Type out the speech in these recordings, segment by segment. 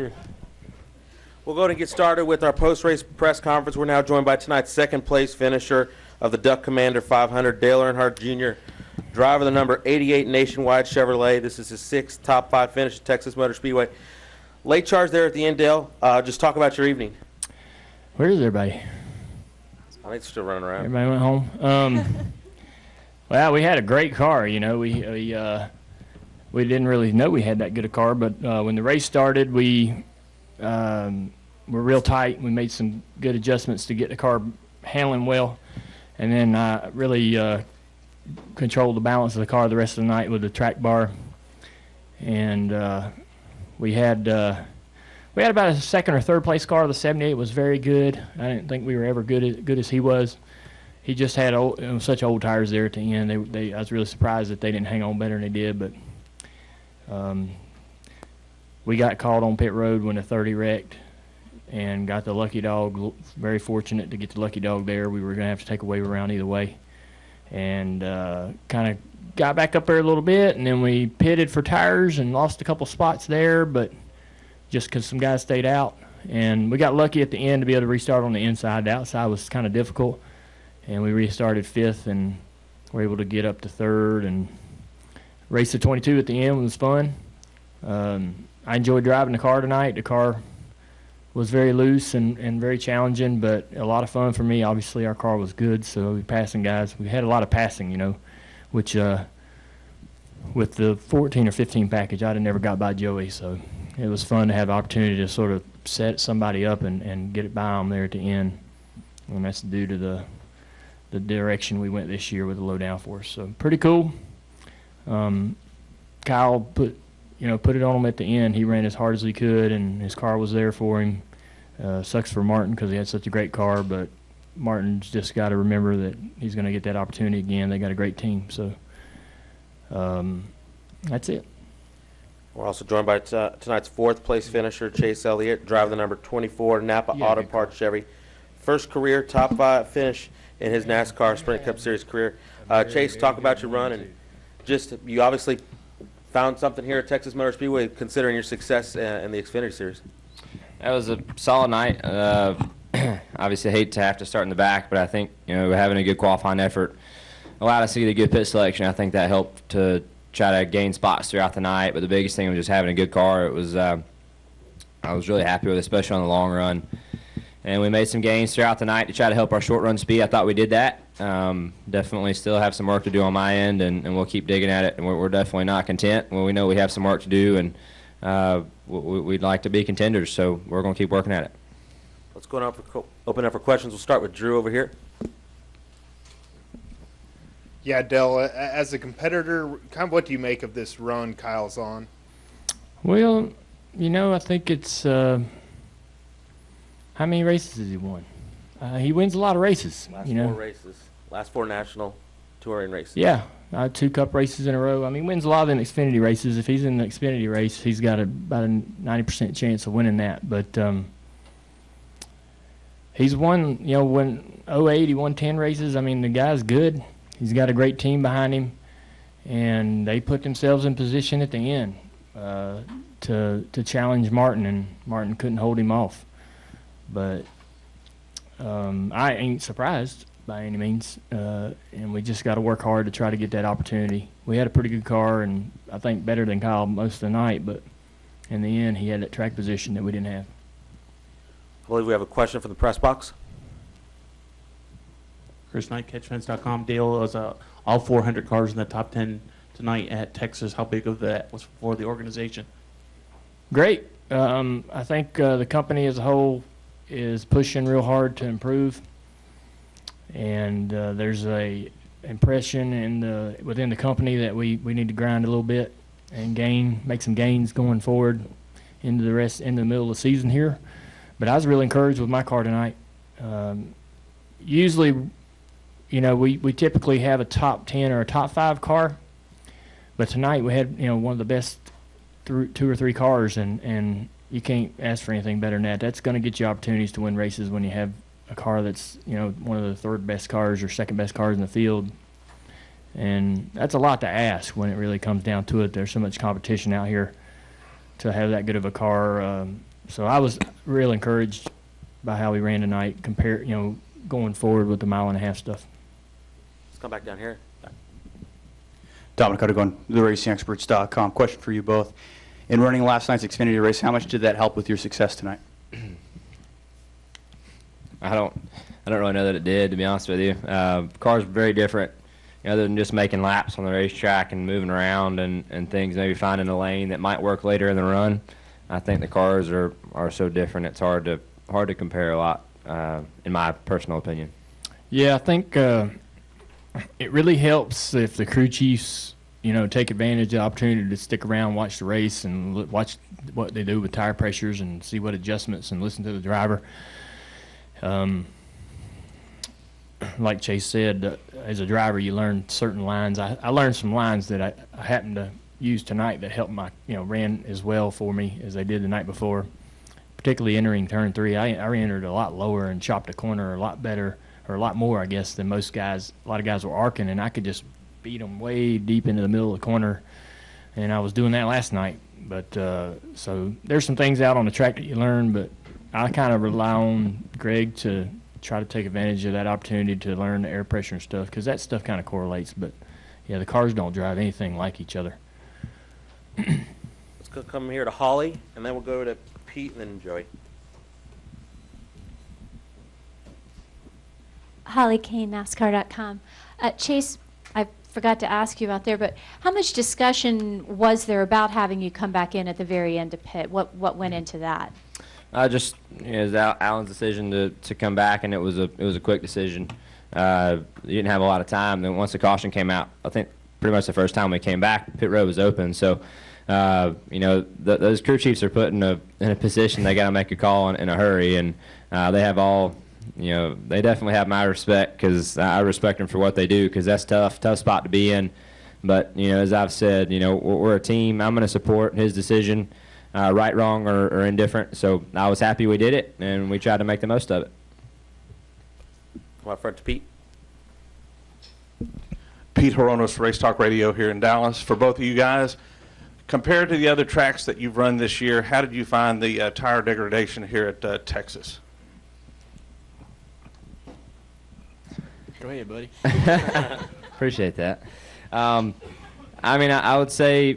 We'll go ahead and get started with our post-race press conference. We're now joined by tonight's second-place finisher of the Duck Commander 500, Dale Earnhardt Jr., driver of the number 88 Nationwide Chevrolet. This is his sixth top five finish at Texas Motor Speedway. Late charge there at the end, Dale. Just talk about your evening. Where is everybody? I think it's still running around. Everybody went home. Well, we had a great car. You know, we didn't really know we had that good a car, but when the race started, we were real tight. We made some good adjustments to get the car handling well, and then really controlled the balance of the car the rest of the night with the track bar. And we had about a second or third place car. The 78 was very good. I didn't think we were ever good as he was. He just had such old tires there at the end. I was really surprised that they didn't hang on better than they did. But we got caught on pit road when the 30 wrecked and got the lucky dog. Very fortunate to get the lucky dog there. We were going to have to take a wave around either way. And kind of got back up there a little bit, and then we pitted for tires and lost a couple spots there, but just because some guys stayed out. And we got lucky at the end to be able to restart on the inside. The outside was kind of difficult, and we restarted fifth and were able to get up to third and race the 22 at the end. It was fun. I enjoyed driving the car tonight. The car was very loose and very challenging, but a lot of fun for me. Obviously, our car was good, so we passing guys. We had a lot of passing, you know, which with the 14 or 15 package, I'd have never got by Joey. So it was fun to have the opportunity to sort of set somebody up and get it by them there at the end. And that's due to the direction we went this year with the low downforce. So pretty cool. Kyle put it on him at the end. He ran as hard as he could, and his car was there for him. Sucks for Martin because he had such a great car, but Martin's just got to remember that he's going to get that opportunity again. They got a great team, so that's it. We're also joined by tonight's fourth-place finisher, Chase Elliott, driver of the number 24 Napa Auto Parts Chevy. First career top five finish in his NASCAR Sprint Cup Series career. Chase, talk about your run, and just you obviously found something here at Texas Motor Speedway considering your success in the Xfinity Series. That was a solid night. Obviously, hate to have to start in the back, but I think having a good qualifying effort allowed us to get a good pit selection. I think that helped to try to gain spots throughout the night. But the biggest thing was just having a good car. It was I was really happy with it, especially on the long run. And we made some gains throughout the night to try to help our short run speed. I thought we did that. Definitely still have some work to do on my end, and we'll keep digging at it. And we're definitely not content. Well, we know we have some work to do, and we'd like to be contenders, so we're going to keep working at it. Let's go on open up for questions. We'll start with Drew over here. Yeah, Dell, as a competitor, kind of what do you make of this run Kyle's on? Well, I think it's how many races has he won? He wins a lot of races. Four races. Last four national touring races. Yeah, 2 Cup races in a row. I mean, he wins a lot of them Xfinity races. If he's in the Xfinity race, he's got about a 90% chance of winning that. But he's won, when 08, he won 10 races. I mean, the guy's good. He's got a great team behind him, and they put themselves in position at the end to challenge Martin, and Martin couldn't hold him off. But I ain't surprised by any means, and we just got to work hard to try to get that opportunity. We had a pretty good car, and I think better than Kyle most of the night, but in the end he had that track position that we didn't have. I believe we have a question from the press box. Chris Knight, CatchFence.com. Dale, was all 400 cars in the top 10 tonight at Texas. How big of that was for the organization? Great. I think the company as a whole is pushing real hard to improve, and there's a impression within the company that we need to grind a little bit and make some gains going forward into the middle of the season here. But I was really encouraged with my car tonight. Usually, we typically have a top 10 or a top 5 car, but tonight we had one of the best 2 or 3 cars, and you can't ask for anything better than that. That's going to get you opportunities to win races when you have a car that's one of the third best cars or second best cars in the field. And that's a lot to ask when it really comes down to it. There's so much competition out here. to have that good of a car. So I was real encouraged by how we ran tonight, going forward with the mile-and-a-half stuff. Let's come back down here. Dominic Odegon, theracingexperts.com. Question for you both. In running last night's Xfinity race, how much did that help with your success tonight? I don't really know that it did, to be honest with you. Cars are very different, other than just making laps on the racetrack and moving around and things, maybe finding a lane that might work later in the run. I think the cars are so different. It's hard to compare a lot, in my personal opinion. Yeah, I think it really helps if the crew chiefs, take advantage of the opportunity to stick around, watch the race, and watch what they do with tire pressures and see what adjustments and listen to the driver. Like Chase said, as a driver, you learn certain lines. I learned some lines that I happened to use tonight that helped ran as well for me as they did the night before. Particularly entering turn 3, I entered a lot lower and chopped a corner a lot better, or a lot more, I guess, than most guys. A lot of guys were arcing, and I could just beat them way deep into the middle of the corner, and I was doing that last night. But so there's some things out on the track that you learn, but I kind of rely on Greg to try to take advantage of that opportunity to learn the air pressure and stuff, because that stuff kind of correlates. But yeah, the cars don't drive anything like each other. Let's go come here to Holly, and then we'll go to Pete and then Joey. Holly Kane, NASCAR.com. Chase, I forgot to ask you about there, but how much discussion was there about having you come back in at the very end of pit? What went into that? Just it was Alan's decision to come back, and it was a quick decision. You didn't have a lot of time. Then once the caution came out, I think pretty much the first time we came back, pit road was open. So those crew chiefs are put in a position they got to make a call in a hurry, and they have all. They definitely have my respect, because I respect them for what they do, because that's tough spot to be in. But, as I've said, we're a team. I'm going to support his decision, right, wrong, or indifferent. So I was happy we did it, and we tried to make the most of it. Come up front to Pete. Pete Horonos, Race Talk Radio here in Dallas. For both of you guys, compared to the other tracks that you've run this year, how did you find the tire degradation here at Texas? Go ahead, buddy. Appreciate that. I would say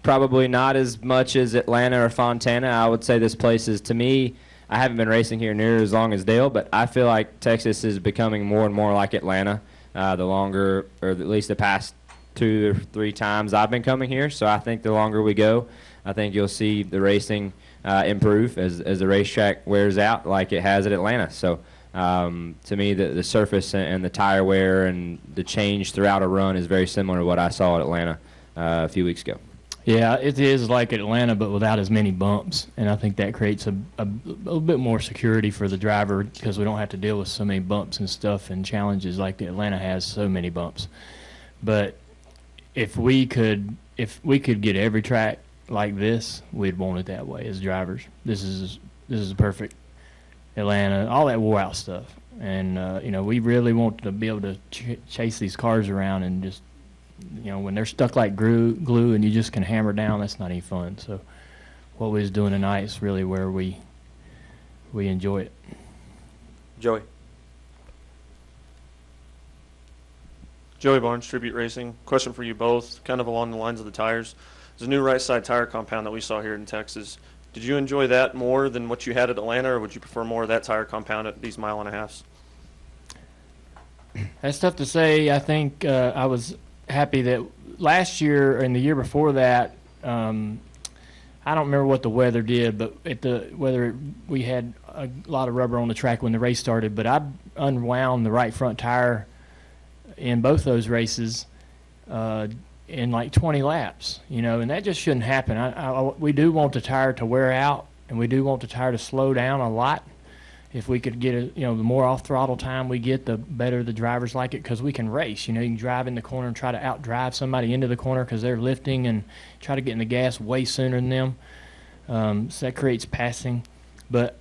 probably not as much as Atlanta or Fontana. I would say this place is, to me, I haven't been racing here near as long as Dale, but I feel like Texas is becoming more and more like Atlanta the longer, or at least the past 2 or 3 times I've been coming here. So I think the longer we go, I think you'll see the racing improve as the racetrack wears out like it has at Atlanta. So to me, the surface and the tire wear and the change throughout a run is very similar to what I saw at Atlanta a few weeks ago. Yeah, it is like Atlanta, but without as many bumps, and I think that creates a little bit more security for the driver, because we don't have to deal with so many bumps and stuff and challenges like the Atlanta has so many bumps. But if we could get every track like this, we'd want it that way as drivers. This is perfect. Atlanta, all that wore out stuff, and we really want to be able to chase these cars around, and just when they're stuck like glue and you just can hammer down, that's not any fun. So what we was doing tonight is really where we enjoy it. Joey. Joey Barnes, Tribute Racing. Question for you both, kind of along the lines of the tires. There's a new right side tire compound that we saw here in Texas. Did you enjoy that more than what you had at Atlanta, or would you prefer more of that tire compound at these mile-and-a-halves? That's tough to say. I think I was happy that last year and the year before that, I don't remember what the weather did, but we had a lot of rubber on the track when the race started, but I unwound the right front tire in both those races in like 20 laps, and that just shouldn't happen. We do want the tire to wear out, and we do want the tire to slow down a lot. If we could get the more off throttle time we get, the better the drivers like it, because we can race. You can drive in the corner and try to outdrive somebody into the corner because they're lifting, and try to get in the gas way sooner than them. So that creates passing, but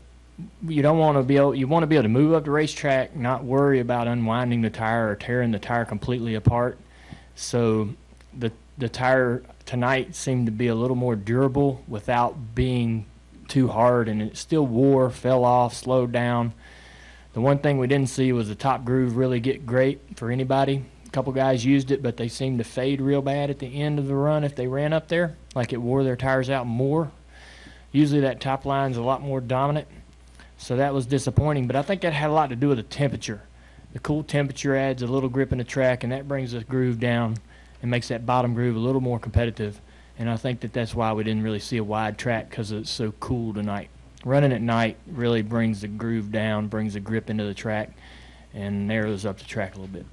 you don't want to be able. You want to be able to move up the racetrack, not worry about unwinding the tire or tearing the tire completely apart. So the tire tonight seemed to be a little more durable without being too hard, and it still wore, fell off, slowed down. The one thing we didn't see was the top groove really get great for anybody. A couple guys used it, but they seemed to fade real bad at the end of the run if they ran up there, like it wore their tires out more. Usually that top line's a lot more dominant, so that was disappointing, but I think that had a lot to do with the temperature. The cool temperature adds a little grip in the track, and that brings the groove down and makes that bottom groove a little more competitive. And I think that that's why we didn't really see a wide track, because it's so cool tonight. Running at night really brings the groove down, brings the grip into the track, and narrows up the track a little bit.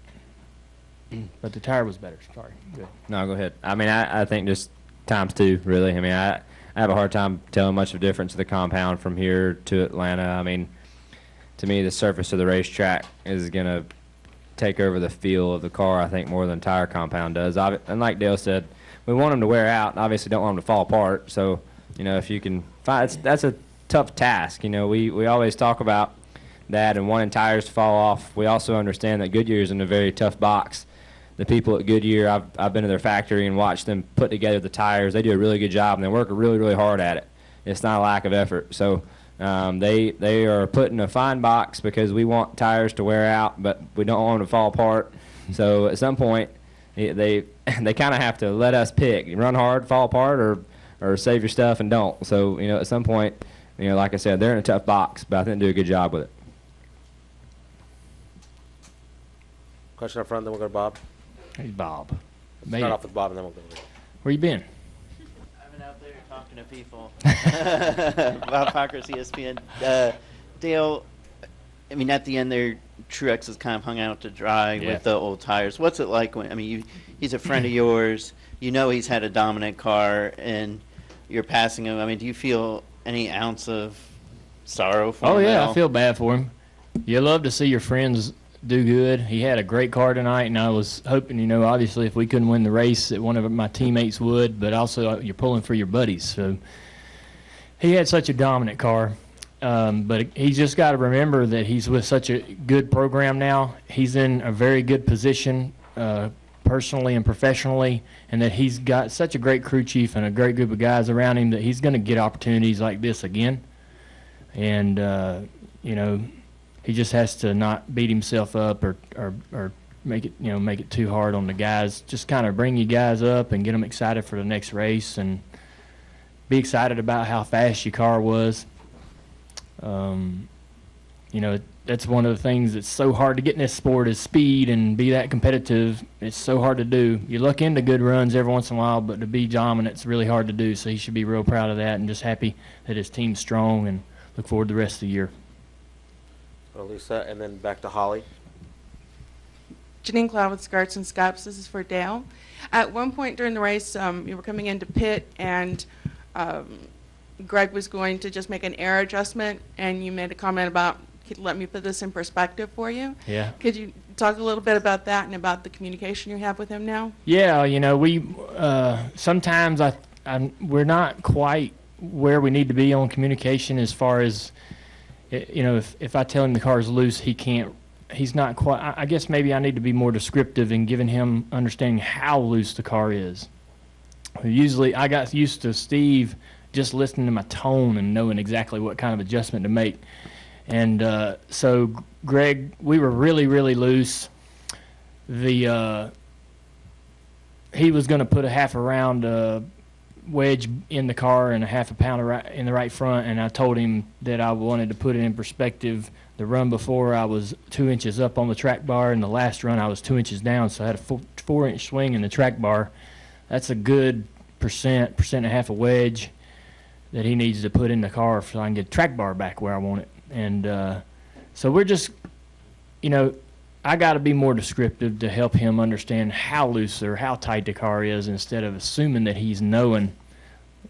But the tire was better. Sorry. Good. No, go ahead. I mean, I think just times two, really. I mean, I have a hard time telling much of a difference of the compound from here to Atlanta. I mean, to me, the surface of the racetrack is going to take over the feel of the car, I think, more than tire compound does. And like Dale said, we want them to wear out, and obviously don't want them to fall apart. So, you know, if you can find, that's a tough task. You know, we always talk about that and wanting tires to fall off. We also understand that Goodyear's in a very tough box. The people at Goodyear, I've been to their factory and watched them put together the tires. They do a really good job, and they work really, really hard at it. It's not a lack of effort. So they are put in a fine box because we want tires to wear out, but we don't want them to fall apart. So at some point, they kind of have to let us pick: run hard, fall apart, or save your stuff and don't. So, you know, at some point, you know, like I said, they're in a tough box, but I think they do a good job with it. Question up front, then we'll go to Bob. Hey, Bob. Start off with Bob, and then we'll go to Where you been? I've been out there talking to people. Bob Parker's ESPN. Dale, I mean, at the end there, Truex is kind of hung out to dry with the old tires. What's it like when, I mean, he's a friend of yours. You know he's had a dominant car, and you're passing him. I mean, do you feel any ounce of sorrow for him? Oh, at yeah, all? I feel bad for him. You love to see your friends do good. He had a great car tonight, and I was hoping, you know, obviously if we couldn't win the race that one of my teammates would, but also you're pulling for your buddies. So he had such a dominant car, but he's just got to remember that he's with such a good program now. He's in a very good position personally and professionally, and that he's got such a great crew chief and a great group of guys around him that he's going to get opportunities like this again. And, you know, he just has to not beat himself up or make it too hard on the guys. Just kind of bring you guys up and get them excited for the next race, and be excited about how fast your car was. You know, that's one of the things that's so hard to get in this sport is speed and be that competitive. It's so hard to do. You look into good runs every once in a while, but to be dominant, it's really hard to do. So he should be real proud of that, and just happy that his team's strong, and look forward to the rest of the year. Well, Lisa, and then back to Holly. Janine Cloud with Skirts and Scups. This is for Dale. At one point during the race, you were coming into pit, and Greg was going to just make an air adjustment, and you made a comment about, let me put this in perspective for you. Yeah. Could you talk a little bit about that and about the communication you have with him now? Yeah, you know, we sometimes we're not quite where we need to be on communication as far as, you know, if I tell him the car's loose, he's not quite, I guess maybe I need to be more descriptive in giving him understanding how loose the car is. Usually I got used to Steve just listening to my tone and knowing exactly what kind of adjustment to make. And so Greg, we were really, really loose. He was going to put a half a round wedge in the car and a half a pound in the right front, and I told him that I wanted to put it in perspective. The run before, I was 2 inches up on the track bar, and the last run I was 2 inches down, so I had a 4-inch swing in the track bar. That's a good percent and a half of wedge that he needs to put in the car so I can get the track bar back where I want it. And so we're just, you know, I got to be more descriptive to help him understand how loose or how tight the car is, instead of assuming that he's knowing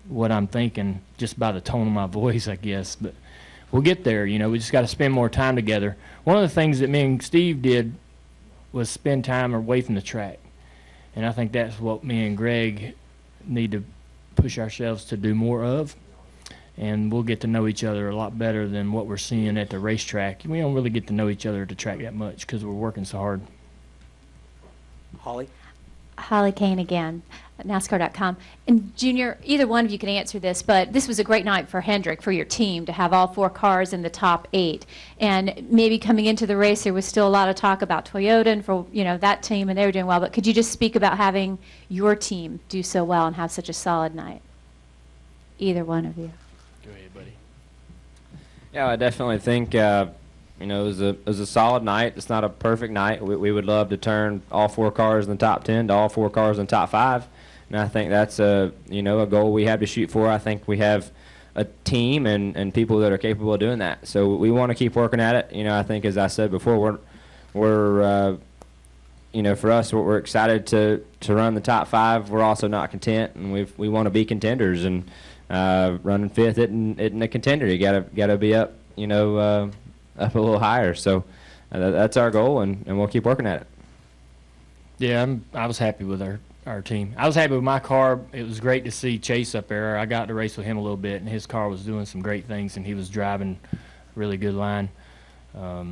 what I'm thinking just by the tone of my voice, I guess. But we'll get there. You know, we just got to spend more time together. One of the things that me and Steve did was spend time away from the track, and I think that's what me and Greg need to push ourselves to do more of. And we'll get to know each other a lot better than what we're seeing at the racetrack. We don't really get to know each other at the track that much because we're working so hard. Holly? Holly Kane again, at NASCAR.com. And Junior, either one of you can answer this, but this was a great night for Hendrick, for your team, to have all 4 cars in the top 8. And maybe coming into the race, there was still a lot of talk about Toyota and for that team, and they were doing well. But could you just speak about having your team do so well and have such a solid night? Either one of you. Go ahead, buddy. Yeah, I definitely think it was a solid night. It's not a perfect night. We would love to turn all 4 cars in the top 10 to all 4 cars in the top 5, and I think that's a goal we have to shoot for. I think we have a team and people that are capable of doing that. So we want to keep working at it. I think, as I said before, we're for us, we're excited to run the top 5. We're also not content, and we want to be contenders. And running 5th isn't a contender. You gotta be up, up a little higher. So that's our goal, and we'll keep working at it. Yeah, I was happy with our team. I was happy with my car. It was great to see Chase up there. I got to race with him a little bit, and his car was doing some great things, and he was driving a really good line. Our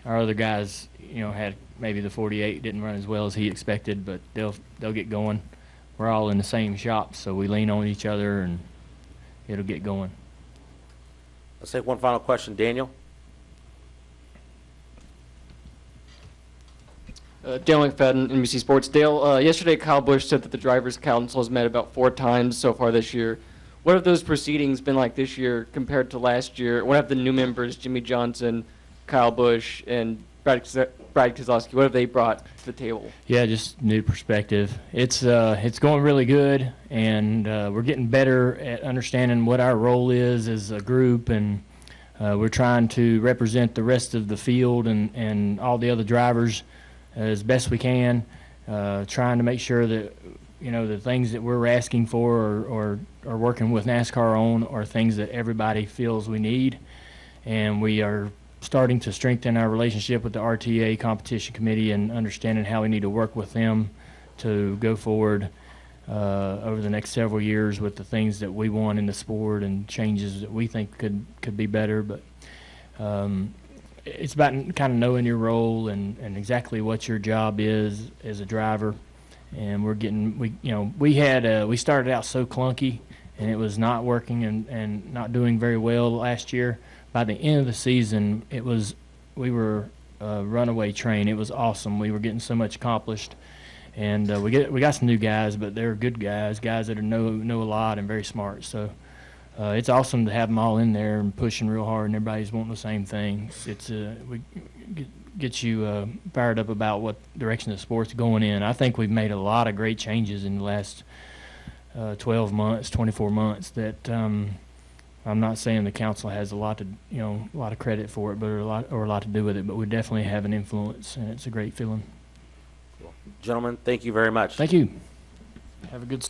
other guys, had maybe the 48 didn't run as well as he expected, but they'll get going. We're all in the same shop, so we lean on each other, and it'll get going. Let's take one final question. Daniel? Dale McFadden, NBC Sports. Dale, yesterday Kyle Busch said that the Drivers' Council has met about 4 times so far this year. What have those proceedings been like this year compared to last year? What have the new members, Jimmy Johnson, Kyle Busch, and Brad Keselowski, what have they brought to the table? Yeah, just new perspective. It's going really good, and we're getting better at understanding what our role is as a group, and we're trying to represent the rest of the field and all the other drivers as best we can, trying to make sure that the things that we're asking for or working with NASCAR on are things that everybody feels we need, and we are starting to strengthen our relationship with the RTA competition committee and understanding how we need to work with them to go forward over the next several years with the things that we want in the sport and changes that we think could be better. But it's about kind of knowing your role and exactly what your job is as a driver. And we started out so clunky, and it was not working and not doing very well last year. By the end of the season, we were a runaway train. It was awesome. We were getting so much accomplished, and we got some new guys, but they're good guys that know a lot and very smart. So it's awesome to have them all in there and pushing real hard, and everybody's wanting the same thing. We get you fired up about what direction the sport's going in. I think we've made a lot of great changes in the last 12 months, 24 months that. I'm not saying the council has a lot of credit for it, but a lot to do with it. But we definitely have an influence, and it's a great feeling. Gentlemen, thank you very much. Thank you. Have a good.